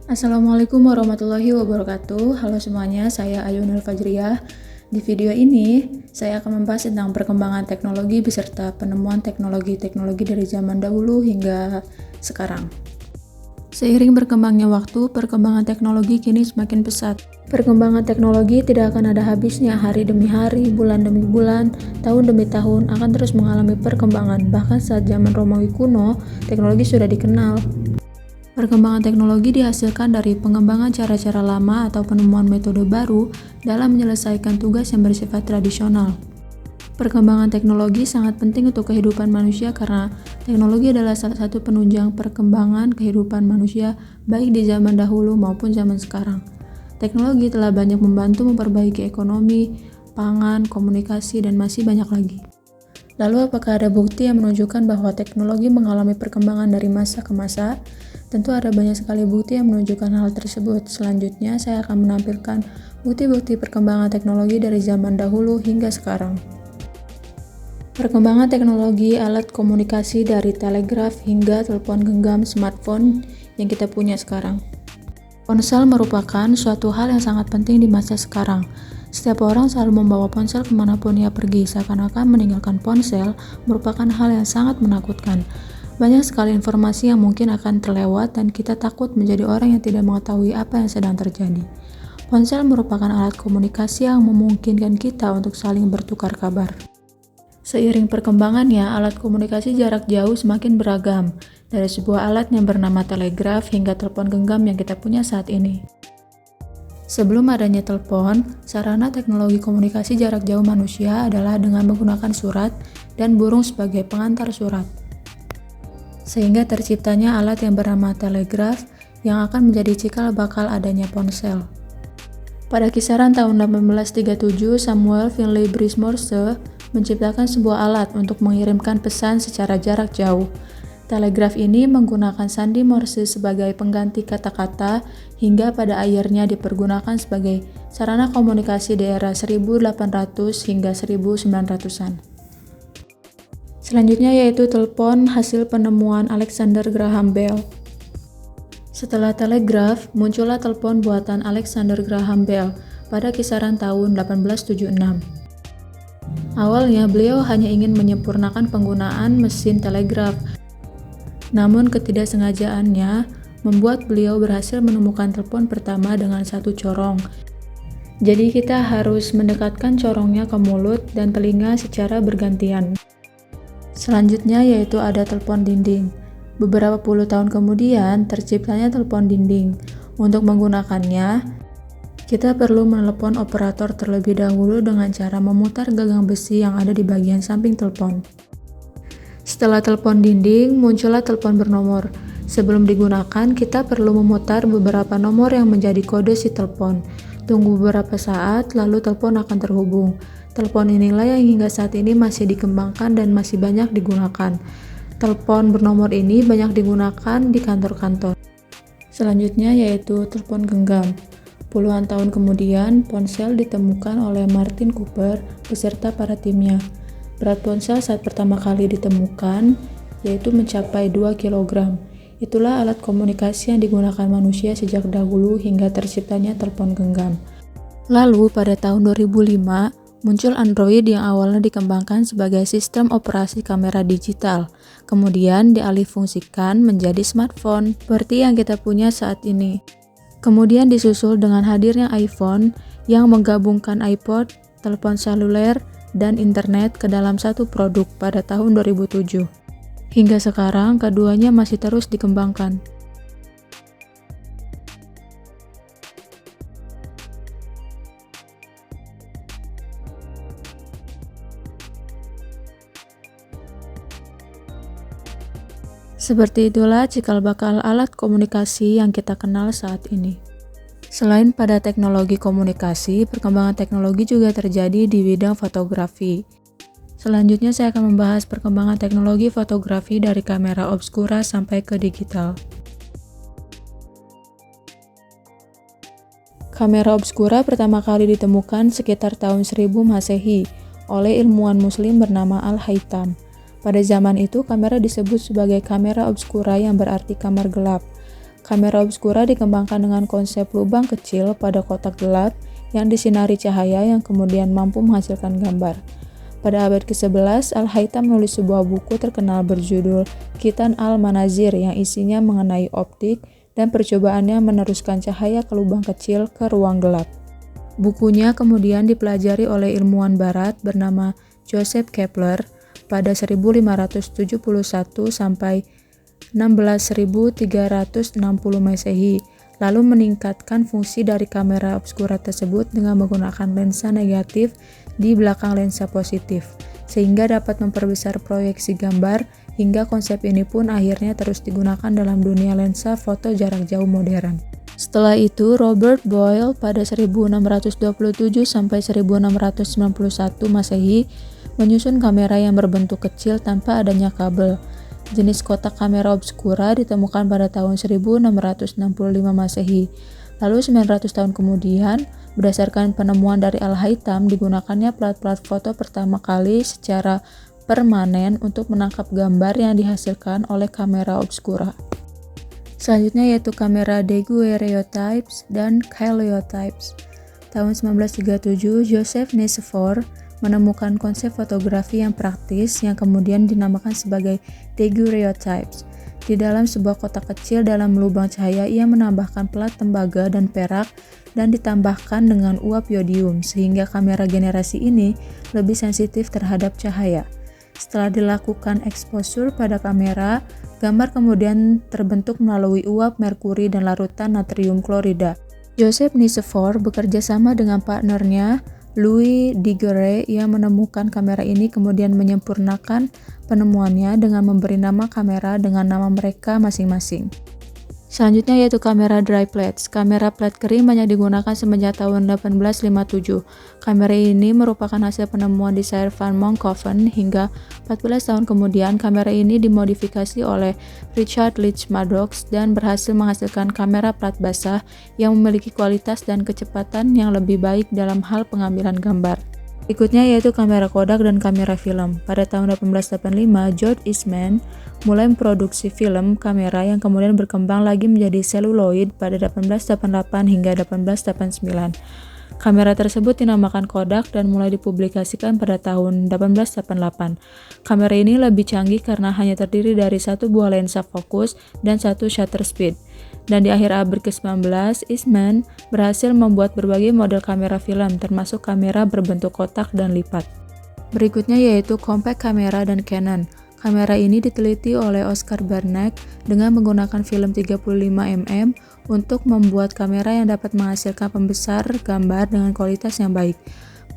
Assalamualaikum warahmatullahi wabarakatuh. Halo semuanya, saya Ayunul Fajriyah. Di video ini, saya akan membahas tentang perkembangan teknologi beserta penemuan teknologi-teknologi dari zaman dahulu hingga sekarang. Seiring berkembangnya waktu, perkembangan teknologi kini semakin pesat. Perkembangan teknologi tidak akan ada habisnya. Hari demi hari, bulan demi bulan, tahun demi tahun akan terus mengalami perkembangan. Bahkan saat zaman Romawi kuno, teknologi sudah dikenal. Perkembangan teknologi dihasilkan dari pengembangan cara-cara lama atau penemuan metode baru dalam menyelesaikan tugas yang bersifat tradisional. Perkembangan teknologi sangat penting untuk kehidupan manusia karena teknologi adalah salah satu penunjang perkembangan kehidupan manusia baik di zaman dahulu maupun zaman sekarang. Teknologi telah banyak membantu memperbaiki ekonomi, pangan, komunikasi, dan masih banyak lagi. Lalu apakah ada bukti yang menunjukkan bahwa teknologi mengalami perkembangan dari masa ke masa? Tentu ada banyak sekali bukti yang menunjukkan hal tersebut. Selanjutnya, saya akan menampilkan bukti-bukti perkembangan teknologi dari zaman dahulu hingga sekarang. Perkembangan teknologi alat komunikasi dari telegraf hingga telepon genggam smartphone yang kita punya sekarang. Ponsel merupakan suatu hal yang sangat penting di masa sekarang. Setiap orang selalu membawa ponsel kemanapun ia pergi, seakan-akan meninggalkan ponsel merupakan hal yang sangat menakutkan. Banyak sekali informasi yang mungkin akan terlewat dan kita takut menjadi orang yang tidak mengetahui apa yang sedang terjadi. Ponsel merupakan alat komunikasi yang memungkinkan kita untuk saling bertukar kabar. Seiring perkembangannya, alat komunikasi jarak jauh semakin beragam, dari sebuah alat yang bernama telegraf hingga telepon genggam yang kita punya saat ini. Sebelum adanya telepon, sarana teknologi komunikasi jarak jauh manusia adalah dengan menggunakan surat dan burung sebagai pengantar surat. Sehingga terciptanya alat yang bernama telegraf yang akan menjadi cikal bakal adanya ponsel. Pada kisaran tahun 1837, Samuel Finley Breese Morse menciptakan sebuah alat untuk mengirimkan pesan secara jarak jauh. Telegraf ini menggunakan sandi Morse sebagai pengganti kata-kata hingga pada akhirnya dipergunakan sebagai sarana komunikasi di era 1800 hingga 1900-an. Selanjutnya yaitu telepon hasil penemuan Alexander Graham Bell. Setelah telegraf, muncullah telepon buatan Alexander Graham Bell pada kisaran tahun 1876. Awalnya beliau hanya ingin menyempurnakan penggunaan mesin telegraf, namun ketidaksengajaannya membuat beliau berhasil menemukan telepon pertama dengan satu corong. Jadi kita harus mendekatkan corongnya ke mulut dan telinga secara bergantian. Selanjutnya yaitu ada telepon dinding. Beberapa puluh tahun kemudian terciptanya telepon dinding. Untuk menggunakannya, kita perlu menelepon operator terlebih dahulu dengan cara memutar gagang besi yang ada di bagian samping telepon. Setelah telepon dinding, muncullah telepon bernomor. Sebelum digunakan, kita perlu memutar beberapa nomor yang menjadi kode si telepon. Tunggu beberapa saat, lalu telepon akan terhubung. Telepon inilah yang hingga saat ini masih dikembangkan dan masih banyak digunakan. Telepon bernomor ini banyak digunakan di kantor-kantor. Selanjutnya yaitu telepon genggam. Puluhan tahun kemudian, ponsel ditemukan oleh Martin Cooper beserta para timnya. Berat ponsel saat pertama kali ditemukan yaitu mencapai 2 kg. Itulah alat komunikasi yang digunakan manusia sejak dahulu hingga terciptanya telepon genggam. Lalu pada tahun 2005, muncul Android yang awalnya dikembangkan sebagai sistem operasi kamera digital, kemudian dialihfungsikan menjadi smartphone, seperti yang kita punya saat ini. Kemudian disusul dengan hadirnya iPhone yang menggabungkan iPod, telepon seluler, dan internet ke dalam satu produk pada tahun 2007. Hingga sekarang, keduanya masih terus dikembangkan. Seperti itulah cikal bakal alat komunikasi yang kita kenal saat ini. Selain pada teknologi komunikasi, perkembangan teknologi juga terjadi di bidang fotografi. Selanjutnya saya akan membahas perkembangan teknologi fotografi dari kamera obskura sampai ke digital. Kamera obskura pertama kali ditemukan sekitar tahun 1000 Masehi oleh ilmuwan muslim bernama Al-Haytham. Pada zaman itu, kamera disebut sebagai kamera obskura yang berarti kamar gelap. Kamera obscura dikembangkan dengan konsep lubang kecil pada kotak gelap yang disinari cahaya yang kemudian mampu menghasilkan gambar. Pada abad ke-11, Al-Haytham menulis sebuah buku terkenal berjudul Kitan al-Manazir yang isinya mengenai optik dan percobaannya meneruskan cahaya ke lubang kecil ke ruang gelap. Bukunya kemudian dipelajari oleh ilmuwan barat bernama Joseph Kepler pada 1571 sampai 16.360 Masehi, lalu meningkatkan fungsi dari kamera obscura tersebut dengan menggunakan lensa negatif di belakang lensa positif, sehingga dapat memperbesar proyeksi gambar, hingga konsep ini pun akhirnya terus digunakan dalam dunia lensa foto jarak jauh modern. Setelah itu, Robert Boyle pada 1627 sampai 1691 Masehi menyusun kamera yang berbentuk kecil tanpa adanya kabel. Jenis kotak kamera obscura ditemukan pada tahun 1665 Masehi. Lalu 900 tahun kemudian, berdasarkan penemuan dari Al-Haytham, digunakannya plat-plat foto pertama kali secara permanen untuk menangkap gambar yang dihasilkan oleh kamera obscura. Selanjutnya yaitu kamera daguerreotypes dan kaleidotypes. Tahun 1937, Joseph Nicephore menemukan konsep fotografi yang praktis yang kemudian dinamakan sebagai daguerreotypes. Di dalam sebuah kotak kecil dalam lubang cahaya, ia menambahkan plat tembaga dan perak dan ditambahkan dengan uap yodium, sehingga kamera generasi ini lebih sensitif terhadap cahaya. Setelah dilakukan eksposur pada kamera, gambar kemudian terbentuk melalui uap merkuri dan larutan natrium klorida. Joseph Nicephore bekerja sama dengan partnernya Louis Daguerre yang menemukan kamera ini, kemudian menyempurnakan penemuannya dengan memberi nama kamera dengan nama mereka masing-masing. Selanjutnya yaitu kamera dry plates. Kamera plat kering banyak digunakan semenjak tahun 1857. Kamera ini merupakan hasil penemuan di Sir van Monckhoven hingga 14 tahun kemudian kamera ini dimodifikasi oleh Richard Leach Maddox dan berhasil menghasilkan kamera plat basah yang memiliki kualitas dan kecepatan yang lebih baik dalam hal pengambilan gambar. Berikutnya yaitu kamera Kodak dan kamera film. Pada tahun 1885, George Eastman mulai memproduksi film kamera yang kemudian berkembang lagi menjadi seluloid pada 1888 hingga 1889. Kamera tersebut dinamakan Kodak dan mulai dipublikasikan pada tahun 1888. Kamera ini lebih canggih karena hanya terdiri dari satu buah lensa fokus dan satu shutter speed. Dan di akhir abad ke-19, Eastman berhasil membuat berbagai model kamera film, termasuk kamera berbentuk kotak dan lipat. Berikutnya yaitu compact kamera dan Canon. Kamera ini diteliti oleh Oscar Bernack dengan menggunakan film 35 mm untuk membuat kamera yang dapat menghasilkan pembesar gambar dengan kualitas yang baik.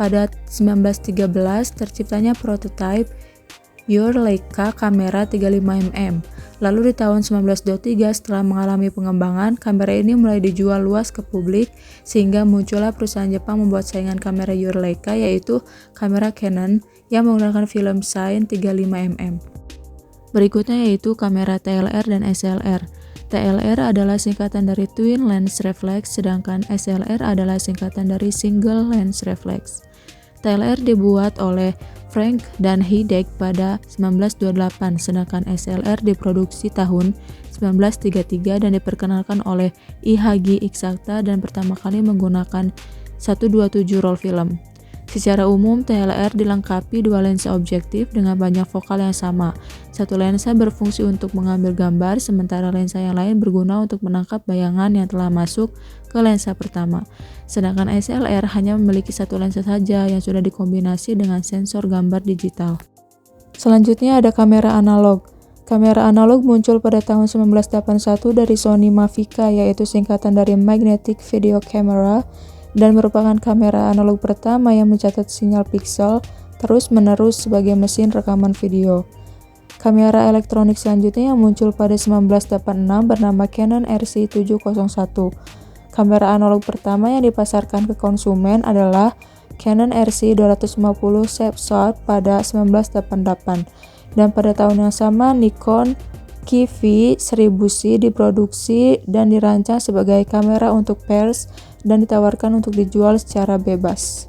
Pada 1913 terciptanya prototipe Your Leica kamera 35 mm. Lalu di tahun 1923 setelah mengalami pengembangan, kamera ini mulai dijual luas ke publik sehingga muncullah perusahaan Jepang membuat saingan kamera Your Leica, yaitu kamera Canon yang menggunakan film Cine 35 mm. Berikutnya yaitu kamera TLR dan SLR. TLR adalah singkatan dari Twin Lens Reflex, sedangkan SLR adalah singkatan dari Single Lens Reflex. TLR dibuat oleh Frank dan Heideck pada 1928, sedangkan SLR diproduksi tahun 1933 dan diperkenalkan oleh IHG Exacta dan pertama kali menggunakan 127 roll film. Secara umum, TLR dilengkapi dua lensa objektif dengan banyak fokal yang sama. Satu lensa berfungsi untuk mengambil gambar, sementara lensa yang lain berguna untuk menangkap bayangan yang telah masuk ke lensa pertama. Sedangkan SLR hanya memiliki satu lensa saja yang sudah dikombinasi dengan sensor gambar digital. Selanjutnya ada kamera analog. Kamera analog muncul pada tahun 1981 dari Sony Mavica, yaitu singkatan dari Magnetic Video Camera, dan merupakan kamera analog pertama yang mencatat sinyal piksel terus-menerus sebagai mesin rekaman video. Kamera elektronik selanjutnya yang muncul pada 1986 bernama Canon RC701. Kamera analog pertama yang dipasarkan ke konsumen adalah Canon RC250 Snapshot pada 1988. Dan pada tahun yang sama, Nikon KV1000C diproduksi dan dirancang sebagai kamera untuk pers dan ditawarkan untuk dijual secara bebas.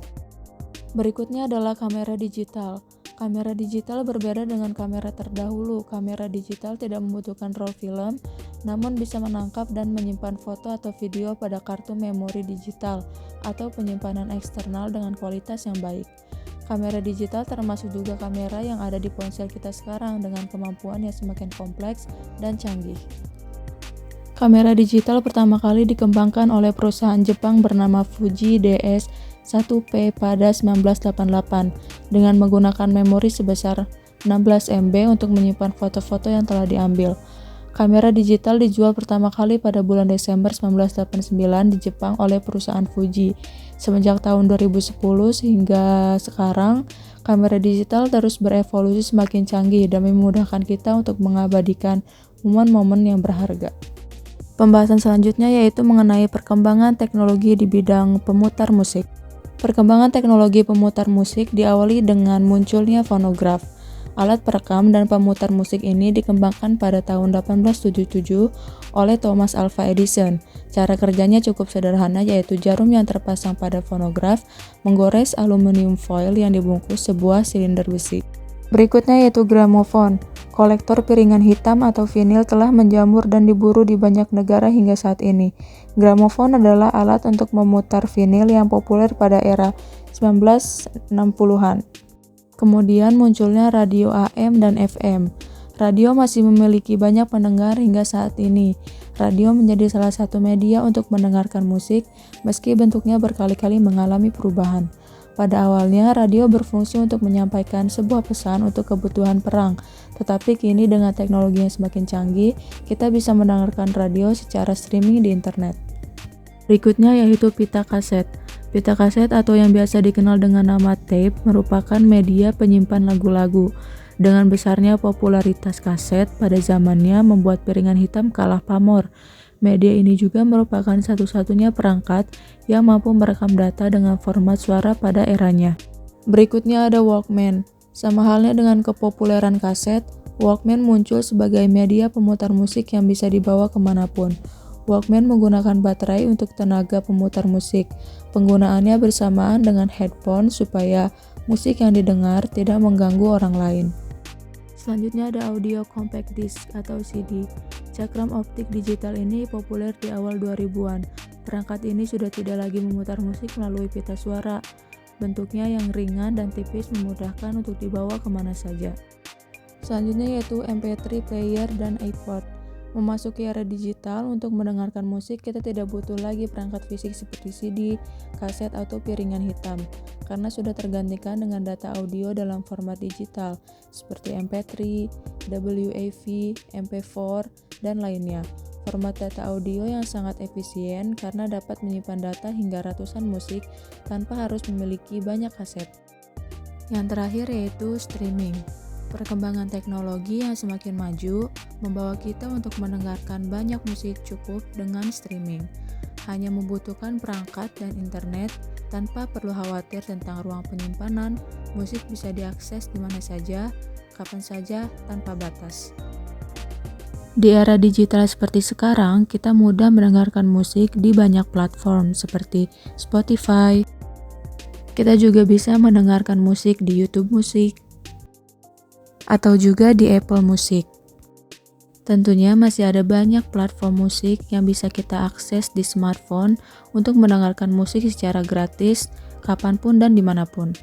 Berikutnya adalah kamera digital. Kamera digital berbeda dengan kamera terdahulu. Kamera digital tidak membutuhkan roll film, namun bisa menangkap dan menyimpan foto atau video pada kartu memori digital atau penyimpanan eksternal dengan kualitas yang baik. Kamera digital termasuk juga kamera yang ada di ponsel kita sekarang dengan kemampuan yang semakin kompleks dan canggih. Kamera digital pertama kali dikembangkan oleh perusahaan Jepang bernama Fuji DS-1P pada 1988 dengan menggunakan memori sebesar 16 MB untuk menyimpan foto-foto yang telah diambil. Kamera digital dijual pertama kali pada bulan Desember 1989 di Jepang oleh perusahaan Fuji. Semenjak tahun 2010 hingga sekarang, kamera digital terus berevolusi semakin canggih dan memudahkan kita untuk mengabadikan momen-momen yang berharga. Pembahasan selanjutnya yaitu mengenai perkembangan teknologi di bidang pemutar musik. Perkembangan teknologi pemutar musik diawali dengan munculnya fonograf. Alat perekam dan pemutar musik ini dikembangkan pada tahun 1877 oleh Thomas Alva Edison. Cara kerjanya cukup sederhana, yaitu jarum yang terpasang pada fonograf menggores aluminium foil yang dibungkus sebuah silinder besi. Berikutnya yaitu gramofon. Kolektor piringan hitam atau vinil telah menjamur dan diburu di banyak negara hingga saat ini. Gramofon adalah alat untuk memutar vinil yang populer pada era 1960-an. Kemudian munculnya radio AM dan FM. Radio masih memiliki banyak pendengar hingga saat ini. Radio menjadi salah satu media untuk mendengarkan musik, meski bentuknya berkali-kali mengalami perubahan. Pada awalnya, radio berfungsi untuk menyampaikan sebuah pesan untuk kebutuhan perang, tetapi kini dengan teknologi yang semakin canggih, kita bisa mendengarkan radio secara streaming di internet. Berikutnya yaitu pita kaset. Pita kaset atau yang biasa dikenal dengan nama tape merupakan media penyimpan lagu-lagu. Dengan besarnya popularitas kaset pada zamannya membuat piringan hitam kalah pamor. Media ini juga merupakan satu-satunya perangkat yang mampu merekam data dengan format suara pada eranya. Berikutnya ada Walkman. Sama halnya dengan kepopuleran kaset, Walkman muncul sebagai media pemutar musik yang bisa dibawa kemanapun. Walkman menggunakan baterai untuk tenaga pemutar musik. Penggunaannya bersamaan dengan headphone supaya musik yang didengar tidak mengganggu orang lain. Selanjutnya ada audio compact disc atau CD. Cakram optik digital ini populer di awal 2000-an. Perangkat ini sudah tidak lagi memutar musik melalui pita suara. Bentuknya yang ringan dan tipis memudahkan untuk dibawa kemana saja. Selanjutnya yaitu MP3 player dan iPod. Memasuki era digital, untuk mendengarkan musik kita tidak butuh lagi perangkat fisik seperti CD, kaset, atau piringan hitam, karena sudah tergantikan dengan data audio dalam format digital seperti MP3, WAV, MP4, dan lainnya. Format data audio yang sangat efisien karena dapat menyimpan data hingga ratusan musik tanpa harus memiliki banyak kaset. Yang terakhir yaitu streaming. Perkembangan teknologi yang semakin maju membawa kita untuk mendengarkan banyak musik cukup dengan streaming. Hanya membutuhkan perangkat dan internet, tanpa perlu khawatir tentang ruang penyimpanan, musik bisa diakses di mana saja, kapan saja, tanpa batas. Di era digital seperti sekarang, kita mudah mendengarkan musik di banyak platform seperti Spotify. Kita juga bisa mendengarkan musik di YouTube Musik, atau juga di Apple Music. Tentunya masih ada banyak platform musik yang bisa kita akses di smartphone untuk mendengarkan musik secara gratis, kapanpun dan dimanapun.